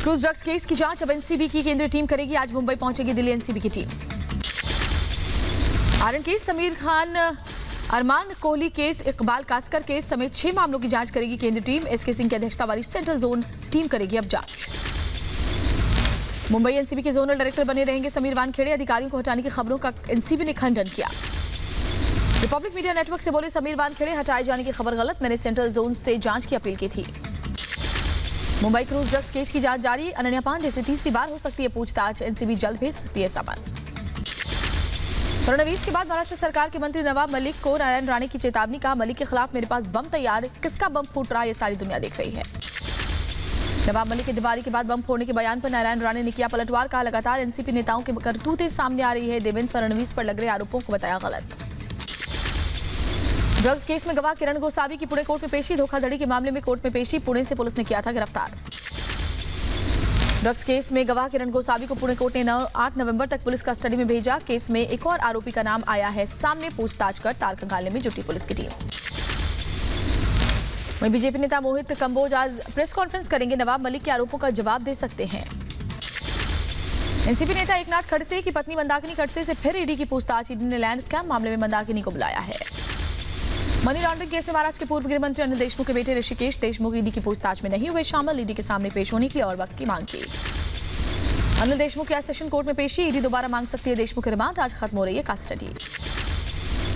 Cruise drugs case की जांच अब एनसीबी की केंद्रीय टीम करेगी। आज मुंबई पहुंचेगी दिल्ली एनसीबी की team. Aryan case, Sameer Khan, Armaan Kohli case, Iqbal Kaskar case समेत 6 मामलों की जांच करेगी केंद्रीय टीम। एसके सिंह की अध्यक्षता वाली सेंट्रल जोन टीम करेगी अब जांच। मुंबई एनसीबी के जोनल डायरेक्टर बने रहेंगे समीर वानखेड़े। अधिकारियों को हटाने की खबरों का एनसीबी ने खंडन किया। रिपब्लिक मीडिया नेटवर्क से बोले समीर वानखेड़े, हटाए जाने की खबर गलत, मैंने सेंट्रल जोन से जांच की अपील की थी। मुंबई क्रूज ड्रग्स केस की जांच जारी। अनन्या पांडे से तीसरी बार हो सकती है पूछताछ। एनसीबी जल्द भेज सकती है सामान। फडणवीस के बाद महाराष्ट्र सरकार के मंत्री नवाब मलिक को नारायण राणे की चेतावनी। कहा, मलिक के खिलाफ मेरे पास बम तैयार, किसका बम फूट रहा है ये सारी दुनिया देख रही है। नवाब मलिक की दिवाली के बाद बम फोड़ने के बयान पर नारायण राणे ने किया पलटवार। कहा, लगातार एनसीपी नेताओं की करतूतें सामने आ रही है। देवेंद्र फडणवीस पर लग रहे आरोपों को बताया गलत। ड्रग्स केस में गवाह किरण गोसावी की पुणे कोर्ट में पेशी। धोखाधड़ी के मामले में कोर्ट में पेशी, पुणे से पुलिस ने किया था गिरफ्तार। ड्रग्स केस में गवाह किरण गोसावी को पुणे कोर्ट ने 8 नवंबर तक पुलिस कस्टडी में भेजा। केस में एक और आरोपी का नाम आया है सामने। पूछताछ कर तार खंगालने में जुटी पुलिस की टीम। वहीं बीजेपी नेता मोहित कंबोज आज प्रेस कॉन्फ्रेंस करेंगे। नवाब मलिक के आरोपों का जवाब दे सकते हैं। एनसीपी नेता एकनाथ खड़से की पत्नी मंदाकिनी खड़से से फिर ईडी की पूछताछ। ईडी ने लैंड स्कैम मामले में मंदाकिनी को बुलाया है। मनी लॉन्ड्रिंग केस में महाराष्ट्र के पूर्व गृह मंत्री अनिल देशमुख के बेटे ऋषिकेश देशमुख ईडी की पूछताछ में नहीं हुए शामिल। ईडी के सामने पेश होने के लिए और वक्त की मांग की। अनिल देशमुख की आज सेशन कोर्ट में पेशी। ईडी दोबारा मांग सकती है देशमुख की रिमांड। आज खत्म हो रही है कस्टडी।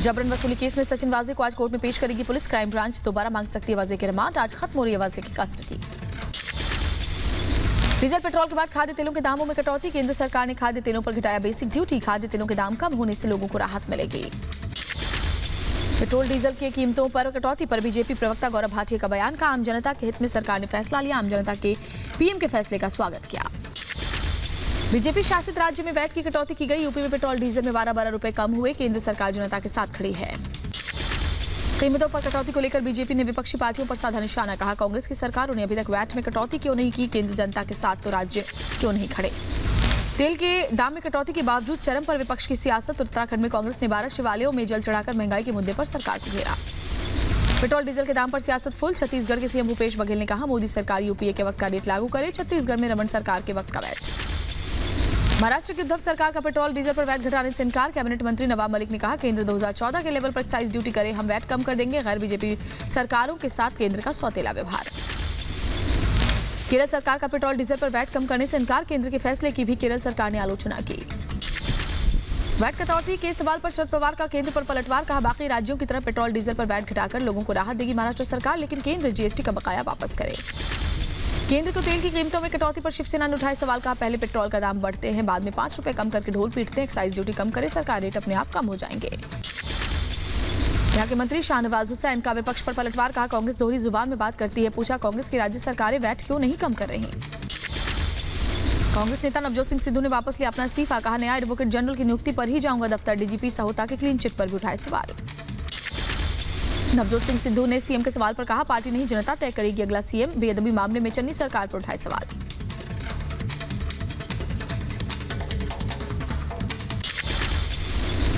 जबरन वसूली केस में सचिन वाजे को आज कोर्ट में पेश करेगी पुलिस। क्राइम ब्रांच दोबारा मांग सकती है वाजे की रिमांड। आज खत्म हो रही है वाजे की कस्टडी। डीजल पेट्रोल के बाद खाद्य तेलों के दामों में कटौती। केंद्र सरकार ने खाद्य तेलों पर घटाया बेसिक ड्यूटी। खाद्य तेलों के दाम कम होने से लोगों को राहत मिलेगी। पेट्रोल डीजल की कीमतों पर कटौती पर बीजेपी प्रवक्ता गौरव भाटिया का बयान। का आम जनता के हित में सरकार ने फैसला लिया। आम जनता के पीएम के फैसले का स्वागत किया। बीजेपी शासित राज्य में वैट की कटौती की गई। यूपी में पेट्रोल डीजल में 12-12 रुपए कम हुए। केंद्र सरकार जनता के साथ खड़ी है। कीमतों पर कटौती को लेकर बीजेपी ने विपक्षी पार्टियों पर साधा निशाना। कहा, कांग्रेस की सरकारों ने अभी तक वैट में कटौती क्यों नहीं की? केंद्र जनता के साथ तो राज्य क्यों नहीं खड़े? तेल के दाम में कटौती के बावजूद चरम पर विपक्ष की सियासत। उत्तराखंड में कांग्रेस ने 12 शिवालयों में जल चढ़ाकर महंगाई के मुद्दे पर सरकार को घेरा। पेट्रोल डीजल के दाम पर सियासत फुल। छत्तीसगढ़ के सीएम भूपेश बघेल ने कहा, मोदी सरकार यूपीए के वक्त का रेट लागू करे। छत्तीसगढ़ में रमन सरकार के वक्त का वैट। महाराष्ट्र की उद्धव सरकार का पेट्रोल डीजल पर वैट घटाने से इनकार। कैबिनेट मंत्री नवाब मलिक ने कहा, केंद्र 2014 के लेवल पर एक्साइज ड्यूटी करे, हम वैट कम कर देंगे। गैर बीजेपी सरकारों के साथ केंद्र का सौतेला व्यवहार। केरल सरकार का पेट्रोल डीजल पर वैट कम करने से इनकार। केंद्र के फैसले की भी केरल सरकार ने आलोचना की। वैट कटौती के सवाल पर शरद पवार का केंद्र पर पलटवार। कहा, बाकी राज्यों की तरह पेट्रोल डीजल पर वैट घटाकर लोगों को राहत देगी महाराष्ट्र सरकार, लेकिन केंद्र जीएसटी का बकाया वापस करे। केंद्र को तेल की कीमतों में कटौती पर शिवसेना ने उठाए सवाल। कहा, पहले पेट्रोल का दाम बढ़ते हैं, बाद में 5 रुपए कम करके ढोल पीटते हैं। एक्साइज ड्यूटी कम करे सरकार, रेट अपने आप कम हो जाएंगे। यहाँ के मंत्री शाहनवाज हुसैन का विपक्ष पर पलटवार। कहा, कांग्रेस दोहरी जुबान में बात करती है। पूछा, कांग्रेस की राज्य सरकारें वैट क्यों नहीं कम कर रही? कांग्रेस नेता नवजोत सिंह सिद्धू ने वापस लिया अपना इस्तीफा। कहा, नया एडवोकेट जनरल की नियुक्ति पर ही जाऊंगा दफ्तर। डीजीपी सहोता के क्लीन चिट पर भी उठाए सवाल। नवजोत सिंह सिद्धू ने सीएम के सवाल पर कहा, पार्टी नहीं जनता तय करेगी अगला सीएम। बेअदबी मामले में चन्नी सरकार पर उठाए सवाल।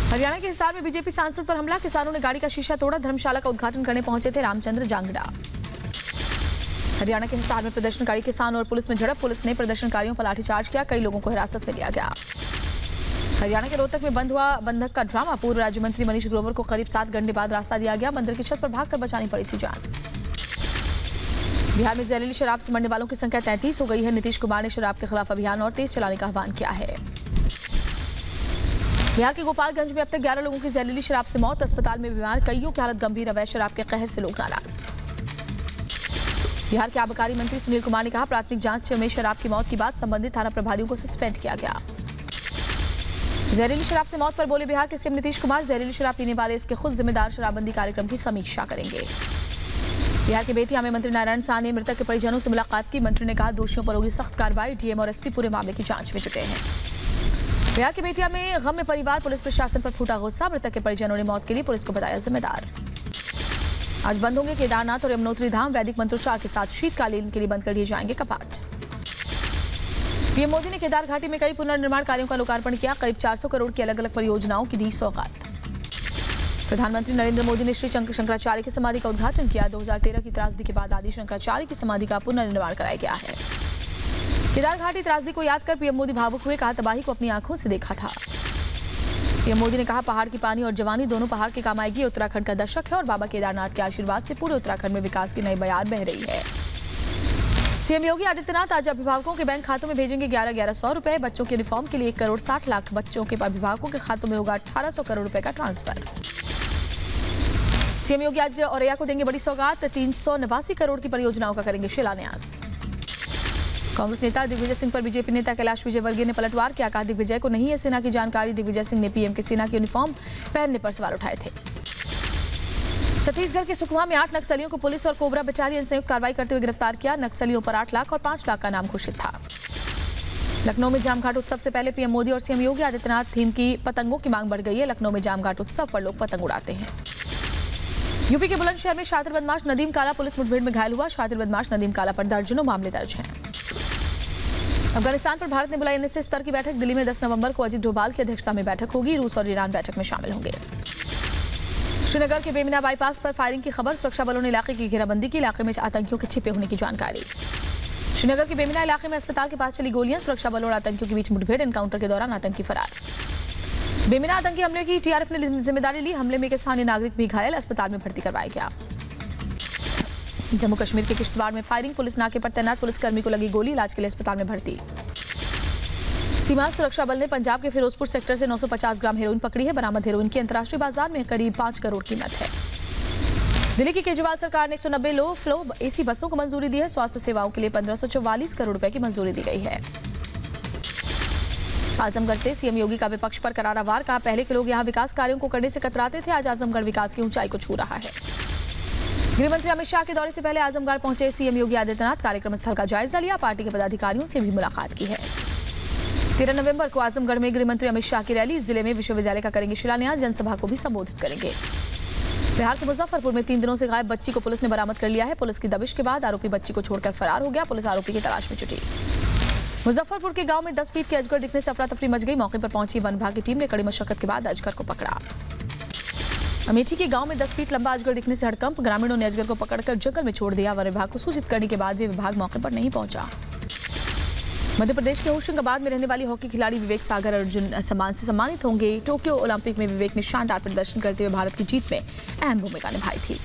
हरियाणा के हिसार में बीजेपी सांसद पर हमला। किसानों ने गाड़ी का शीशा तोड़ा। धर्मशाला का उद्घाटन करने पहुंचे थे रामचंद्र जांगड़ा। हरियाणा के हिसार में प्रदर्शनकारी किसान और पुलिस में झड़प। पुलिस ने प्रदर्शनकारियों पर लाठीचार्ज किया। कई लोगों को हिरासत में लिया गया। हरियाणा के रोहतक में बंद हुआ बंधक का ड्रामा। पूर्व राज्य मंत्री मनीष ग्रोवर को करीब 7 घंटे बाद रास्ता दिया गया। मंदिर की छत पर भागकर बचानी पड़ी थी जान। बिहार में जहरीली शराब से मरने वालों की संख्या 33 हो गई है। नीतीश कुमार ने शराब के खिलाफ अभियान और तेज चलाने का आह्वान किया है। बिहार के गोपालगंज में अब तक 11 लोगों की जहरीली शराब से मौत। अस्पताल में बीमार कईयों की हालत गंभीर। अवैध शराब के कहर से लोग नाराज। बिहार के आबकारी मंत्री सुनील कुमार ने कहा, प्राथमिक जांच में शराब की मौत की बात संबंधित थाना प्रभारियों को सस्पेंड किया गया। जहरीली शराब से मौत पर बोले बिहार के सीएम नीतीश कुमार, जहरीली शराब पीने वाले इसके खुद जिम्मेदार। शराबबंदी कार्यक्रम की समीक्षा करेंगे। बिहार के बेतिया में मंत्री नारायण साह ने मृतक के परिजनों से मुलाकात की। मंत्री ने कहा, दोषियों पर होगी सख्त कार्रवाई। डीएम और एसपी पूरे मामले की जांच में जुटे हैं। बिहार के बेतिया में गम में परिवार। पुलिस प्रशासन पर फूटा गुस्सा। मृतक के परिजनों ने मौत के लिए पुलिस को बताया जिम्मेदार। आज बंद होंगे केदारनाथ और यमुनोत्री धाम। वैदिक मंत्रोच्चार के साथ शीतकालीन के लिए बंद कर दिए जाएंगे कपाट। पीएम मोदी ने केदार घाटी में कई पुनर्निर्माण कार्यों का लोकार्पण किया। करीब 400 करोड़ की अलग अलग परियोजनाओं की दी सौगात। प्रधानमंत्री नरेंद्र मोदी ने श्री शंकराचार्य की समाधि का उद्घाटन किया। 2013 की त्रासदी के बाद आदि शंकराचार्य की समाधि का पुनर्निर्माण कराया गया है। केदार घाटी त्रासदी को याद कर पीएम मोदी भावुक हुए, कहा तबाही को अपनी आंखों से देखा था। पीएम मोदी ने कहा पहाड़ की पानी और जवानी दोनों पहाड़ के काम आएगी। उत्तराखंड का दशक है और बाबा केदारनाथ के आशीर्वाद से पूरे उत्तराखंड में विकास की नई बयार बह रही है। सीएम योगी आदित्यनाथ आज अभिभावकों के बैंक खातों में भेजेंगे 11,100 रुपए। बच्चों के यूनिफॉर्म के लिए 1,60,00,000 बच्चों के अभिभावकों के खातों में होगा 1,800 करोड़ रुपए का ट्रांसफर। सीएम योगी आज औरैया को देंगे बड़ी सौगात, 389 करोड़ की परियोजनाओं का करेंगे शिलान्यास। कांग्रेस नेता दिग्विजय सिंह पर बीजेपी नेता कैलाश विजयवर्गीय ने पलटवार किया, कहा दिग्विजय को नहीं है सेना की जानकारी। दिग्विजय सिंह ने पीएम के सेना की यूनिफॉर्म पहनने पर सवाल उठाए थे। छत्तीसगढ़ के सुकमा में 8 नक्सलियों को पुलिस और कोबरा बटालियन संयुक्त कार्रवाई करते हुए गिरफ्तार किया। नक्सलियों पर 8 लाख और 5 लाख का नाम घोषित था। लखनऊ में जामघाट उत्सव से पहले पीएम मोदी और सीएम योगी आदित्यनाथ थीम की पतंगों की मांग बढ़ गई है। लखनऊ में जामघाट उत्सव पर लोग पतंग उड़ाते हैं। यूपी के बुलंदशहर में शातिर बदमाश नदीम काला पुलिस मुठभेड़ में घायल हुआ। शातिर बदमाश नदीम काला पर दर्जनों मामले दर्ज हैं। अफगानिस्तान पर भारत ने बुलाई एनएसए स्तर की बैठक। दिल्ली में 10 नवंबर को अजीत डोभाल की अध्यक्षता में बैठक होगी। रूस और ईरान बैठक में शामिल होंगे। श्रीनगर के बेमिना बाईपास पर फायरिंग की खबर, सुरक्षा बलों ने इलाके की घेराबंदी की। इलाके में आतंकियों के छिपे होने की जानकारी। श्रीनगर के बेमिना इलाके में अस्पताल के पास चली गोलियां, सुरक्षा बलों और आतंकियों के बीच मुठभेड़। एनकाउंटर के दौरान आतंकी फरार। बेमिना आतंकी हमले की टीआरएफ ने जिम्मेदारी ली। हमले में एक स्थानीय नागरिक भी घायल, अस्पताल में भर्ती करवाया गया। जम्मू कश्मीर के किश्तवाड़ में फायरिंग, पुलिस नाके पर तैनात पुलिसकर्मी को लगी गोली, इलाज के लिए अस्पताल में भर्ती। सीमा सुरक्षा बल ने पंजाब के फिरोजपुर सेक्टर से 950 ग्राम हेरोइन पकड़ी है। बरामद हेरोइन की अंतर्राष्ट्रीय बाजार में करीब 5 करोड़ कीमत है। दिल्ली की केजरीवाल सरकार ने 190 लो फ्लो एसी बसों को मंजूरी दी है। स्वास्थ्य सेवाओं के लिए 1544 करोड़ रुपए की मंजूरी दी गई है। आजमगढ़ से सीएम योगी का विपक्ष पर करारा वार, कहा पहले के लोग यहां विकास कार्यों को करने से कतराते थे, आज आजमगढ़ विकास की ऊंचाई को छू रहा है। गृहमंत्री अमित शाह के दौरे से पहले आजमगढ़ पहुंचे सीएम योगी आदित्यनाथ, कार्यक्रम स्थल का जायजा लिया, पार्टी के पदाधिकारियों से भी मुलाकात की है। 13 नवंबर को आजमगढ़ में गृहमंत्री अमित शाह की रैली, जिले में विश्वविद्यालय का करेंगे शिलान्यास, जनसभा को भी संबोधित करेंगे। बिहार के मुजफ्फरपुर में 3 दिनों से गायब बच्ची को पुलिस ने बरामद कर लिया है। पुलिस की दबिश के बाद आरोपी बच्ची को छोड़कर फरार हो गया। पुलिस आरोपी की तलाश में जुटी। मुजफ्फरपुर के गांव में 10 फीट के अजगर दिखने से अफरा तफरी मच गई। मौके पर पहुंची वन विभाग की टीम ने कड़ी मशक्कत के बाद अजगर को पकड़ा। अमेठी के गांव में 10 फीट लंबा अजगर दिखने से हड़कंप, ग्रामीणों ने अजगर को पकड़कर जंगल में छोड़ दिया। वन विभाग को सूचित करने के बाद भी विभाग मौके पर नहीं पहुंचा। मध्य प्रदेश के होशंगाबाद में रहने वाली हॉकी खिलाड़ी विवेक सागर अर्जुन सम्मान से सम्मानित होंगे। टोक्यो ओलंपिक में विवेक ने शानदार प्रदर्शन करते हुए भारत की जीत में अहम भूमिका निभाई थी।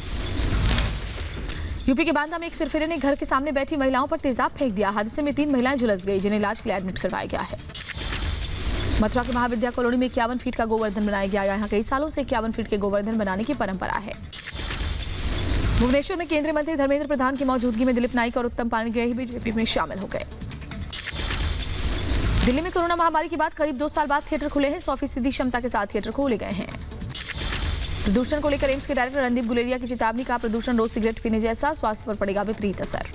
यूपी के बांदा में एक सिरफिरे ने घर के सामने बैठी महिलाओं पर तेजाब फेंक दिया। हादसे में 3 महिलाएं झुलस गई, जिन्हें इलाज के लिए एडमिट करवाया गया है। मथुरा के महाविद्या कॉलोनी में 51 फीट का गोवर्धन बनाया गया। यहाँ कई सालों से 51 फीट के गोवर्धन बनाने की परंपरा है। भुवनेश्वर में केंद्रीय मंत्री धर्मेंद्र प्रधान की मौजूदगी में दिलीप नाइक और उत्तम पानीग्राही बीजेपी में शामिल हो गए। दिल्ली में कोरोना महामारी के बाद करीब 2 साल बाद थिएटर खुले हैं। 100% क्षमता के साथ थिएटर खोले गए हैं। प्रदूषण को लेकर एम्स के डायरेक्टर रणदीप गुलेरिया की चेतावनी, का प्रदूषण रोज सिगरेट पीने जैसा, स्वास्थ्य पर पड़ेगा विपरीत असर।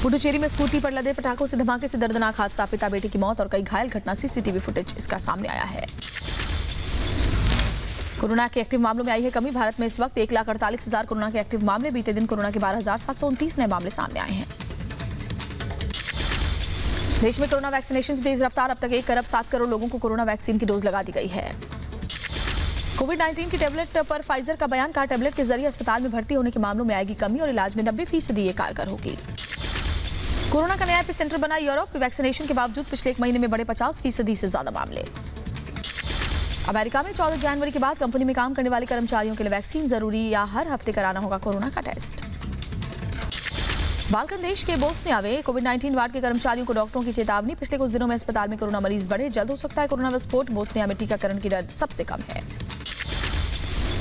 पुडुचेरी में स्कूटी पर लदे पटाखों से धमाके से दर्दनाक हादसा, पिता बेटे की मौत और कई घायल, घटना सीसीटीवी फुटेज इसका सामने आया है। कोरोना के एक्टिव मामलों में आई है कमी। भारत में इस वक्त 1,48,000 कोरोना के एक्टिव मामले। बीते दिन कोरोना के 12,729 नए मामले सामने आए हैं। देश में कोरोना वैक्सीनेशन की तेज रफ्तार, अब तक 1 अरब 7 करोड़ लोगों को कोरोना वैक्सीन की डोज लगा दी गई है। कोविड-19 की टेबलेट पर फाइजर का बयान, कहा टेबलेट के जरिए अस्पताल में भर्ती होने के मामलों में आएगी कमी और इलाज में 90% ये कारगर होगी। कोरोना का नया एपिसेंटर बना यूरोप। वैक्सीनेशन के बावजूद पिछले 1 महीने में बढ़े 50% से ज्यादा मामले। अमेरिका में 14 जनवरी के बाद कंपनी में काम करने वाले कर्मचारियों के लिए वैक्सीन जरूरी, या हर हफ्ते कराना होगा कोरोना का टेस्ट। बाल्कन देश के बोस्निया में कोविड-19 वार्ड के कर्मचारियों को डॉक्टरों की चेतावनी, पिछले कुछ दिनों में अस्पताल में कोरोना मरीज बढ़े, जल्द हो सकता है कोरोना विस्फोट। बोस्निया में टीकाकरण की दर सबसे कम है।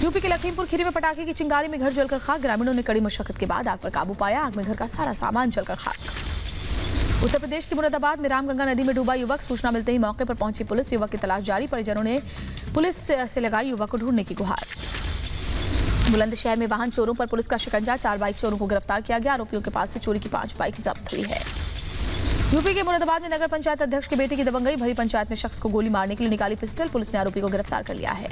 यूपी के लखीमपुर खीरी में पटाखे की चिंगारी में घर जलकर खाक, ग्रामीणों ने कड़ी मशक्कत के बाद आग पर काबू पाया। आग में घर का सारा सामान जलकर खाक। उत्तर प्रदेश के मुरादाबाद में रामगंगा नदी में डूबा युवक, सूचना मिलते ही मौके पर पहुंची पुलिस, युवक की तलाश जारी। परिजनों ने पुलिस से लगाई युवक को ढूंढने की गुहार। बुलंदशहर में वाहन चोरों पर पुलिस का शिकंजा, 4 बाइक चोरों को गिरफ्तार किया गया। आरोपियों के पास से चोरी की 5 बाइक जब्त हुई है। यूपी के मुरादाबाद में नगर पंचायत अध्यक्ष के बेटे की दबंगई, भरी पंचायत में शख्स को गोली मारने के लिए निकाली पिस्टल, पुलिस ने आरोपी को गिरफ्तार कर लिया है।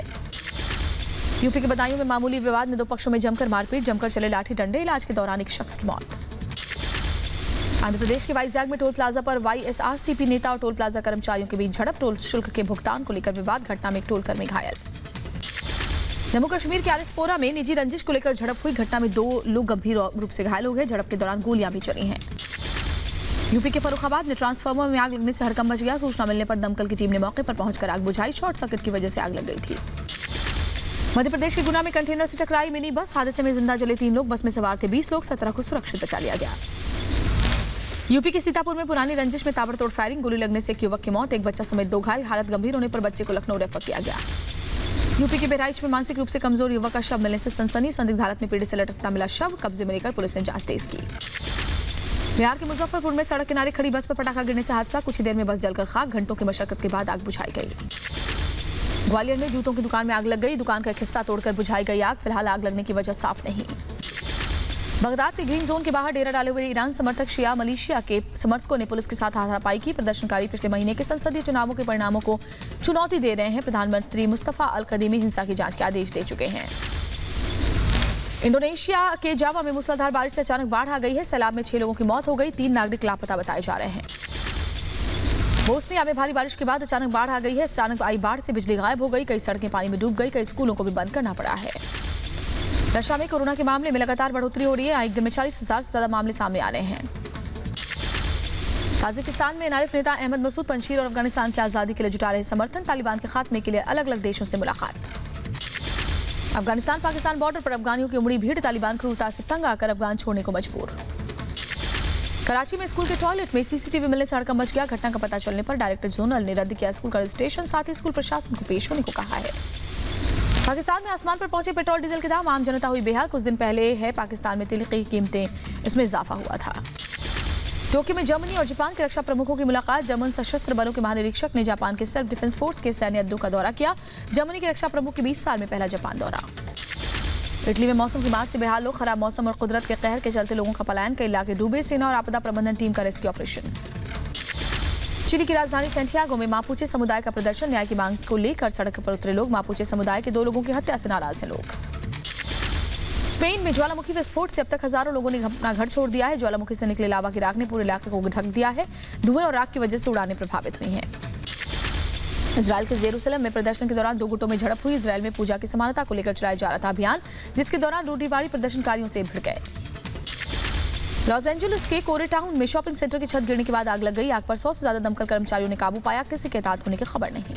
यूपी के बदायूं में मामूली विवाद में 2 पक्षों में जमकर मारपीट, जमकर चले लाठी डंडे, इलाज के दौरान एक शख्स की मौत। आंध्र प्रदेश के वाइजैग में टोल प्लाजा पर वाईएसआरसीपी नेता और टोल प्लाजा कर्मचारियों के बीच झड़प, टोल शुल्क के भुगतान को लेकर विवाद, घटना में एक टोल कर्मी घायल। जम्मू कश्मीर के आरिसपोरा में निजी रंजिश को लेकर झड़प हुई, घटना में 2 लोग गंभीर रूप से घायल हो गए, झड़प के दौरान गोलियां भी चली हैं। यूपी के फर्रुखाबाद में ट्रांसफार्मर में आग लगने से हड़कंप मच गया। सूचना मिलने पर दमकल की टीम ने मौके पर पहुंचकर आग बुझाई। शॉर्ट सर्किट की वजह से आग लग गई थी। मध्य प्रदेश के गुना में कंटेनर से टकराई मिनी बस। हादसे में जिंदा जले 3 लोग। बस में सवार थे 20 लोग। 17 को सुरक्षित बचा लिया गया। यूपी के सीतापुर में पुरानी रंजिश में ताबड़तोड़ फायरिंग। गोली लगने से एक युवक की मौत, एक बच्चा समेत 2 घायल। हालत गंभीर होने पर बच्चे को लखनऊ रेफर किया गया। यूपी के बहराइच में मानसिक रूप से कमजोर युवक का शव मिलने से सनसनी। संदिग्ध हालत में पेड़ से लटकता मिला शव। कब्जे में लेकर पुलिस ने जांच तेज की। बिहार के मुजफ्फरपुर में सड़क किनारे खड़ी बस पर पटाखा गिरने से हादसा। कुछ ही देर में बस जलकर खाक। घंटों की मशक्कत के बाद आग बुझाई गई। ग्वालियर में जूतों की दुकान में आग लग गई। दुकान का एक हिस्सा तोड़कर बुझाई गई आग। फिलहाल आग लगने की वजह साफ नहीं। बगदाद के ग्रीन जोन के बाहर डेरा डाले हुए ईरान समर्थक शिया मलेशिया के समर्थकों ने पुलिस के साथ हाथापाई की। प्रदर्शनकारी पिछले महीने के संसदीय चुनावों के परिणामों को चुनौती दे रहे हैं। प्रधानमंत्री मुस्तफा अल कदीमी हिंसा की जांच के आदेश दे चुके हैं। इंडोनेशिया के जावा में मूसलाधार बारिश से अचानक बाढ़ आ गई है। सैलाब में 6 लोगों की मौत हो गई। 3 नागरिक लापता बताए जा रहे हैं। बोस्निया में भारी बारिश के बाद अचानक बाढ़ आ गई है। अचानक आई बाढ़ से बिजली गायब हो गई। कई सड़कें पानी में डूब गई। कई स्कूलों को भी बंद करना पड़ा है। रशिया में कोरोना के मामले में लगातार बढ़ोतरी हो रही है। एक दिन में 40,000 से ज्यादा मामले सामने आ रहे हैं। ताजिकिस्तान में नारिफ नेता अहमद मसूद पंशीर और अफगानिस्तान की आजादी के लिए जुटा रहे समर्थन। तालिबान के खात्मे के लिए अलग अलग देशों से मुलाकात। अफगानिस्तान पाकिस्तान बॉर्डर पर अफगानियों की उमड़ी भीड़। तालिबान क्रूरता से तंग आकर अफगान छोड़ने को मजबूर। कराची में स्कूल के टॉयलेट में सीसीटीवी मिलने से हड़कंप मच गया। घटना का पता चलने पर डायरेक्टर जोनल ने रद्द किया स्कूल का रजिस्ट्रेशन। साथ ही स्कूल प्रशासन को पेश होने को कहा है। पाकिस्तान में आसमान पर पहुंचे पेट्रोल डीजल के दाम। आम जनता हुई बेहाल। कुछ दिन पहले है पाकिस्तान में तेल की कीमतें, इसमें इजाफा हुआ था। टोक्यो में जर्मनी और जापान के रक्षा प्रमुखों की मुलाकात। जर्मन सशस्त्र बलों के महानिरीक्षक ने जापान के सेल्फ डिफेंस फोर्स के सैन्य अड्डों का दौरा किया। जर्मनी के रक्षा प्रमुख के 20 साल में पहला जापान दौरा। इटली में मौसम की मार से बेहाल लोग। खराब मौसम और कुदरत के कहर के चलते लोगों का पलायन। कई इलाके डूबे। सेना और आपदा प्रबंधन टीम का रेस्क्यू ऑपरेशन। चिली की राजधानी सेंटियागो में मापुचे समुदाय का प्रदर्शन। न्याय की मांग को लेकर सड़क पर उतरे लोग। मापुचे समुदाय के 2 लोगों की हत्या से नाराज हैं लोग। स्पेन में ज्वालामुखी विस्फोट से अब तक हजारों लोगों ने अपना घर छोड़ दिया है। ज्वालामुखी से निकले लावा की राख ने पूरे इलाके को ढक दिया है। धुएं और राख की वजह से उड़ानें प्रभावित हुई हैं। इजरायल के जेरूसलम में प्रदर्शन के दौरान 2 गुटों में झड़प हुई। इजरायल में पूजा की समानता को लेकर चलाया जा रहा था अभियान, जिसके दौरान रूढ़िवादी प्रदर्शनकारियों से भिड़ गए। लॉस एंजलिस के कोरेटाउन में शॉपिंग सेंटर की छत गिरने के बाद आग लग गई। आग पर 100 से ज्यादा दमकल कर्मचारियों ने काबू पाया। किसी के हताहत होने की खबर नहीं।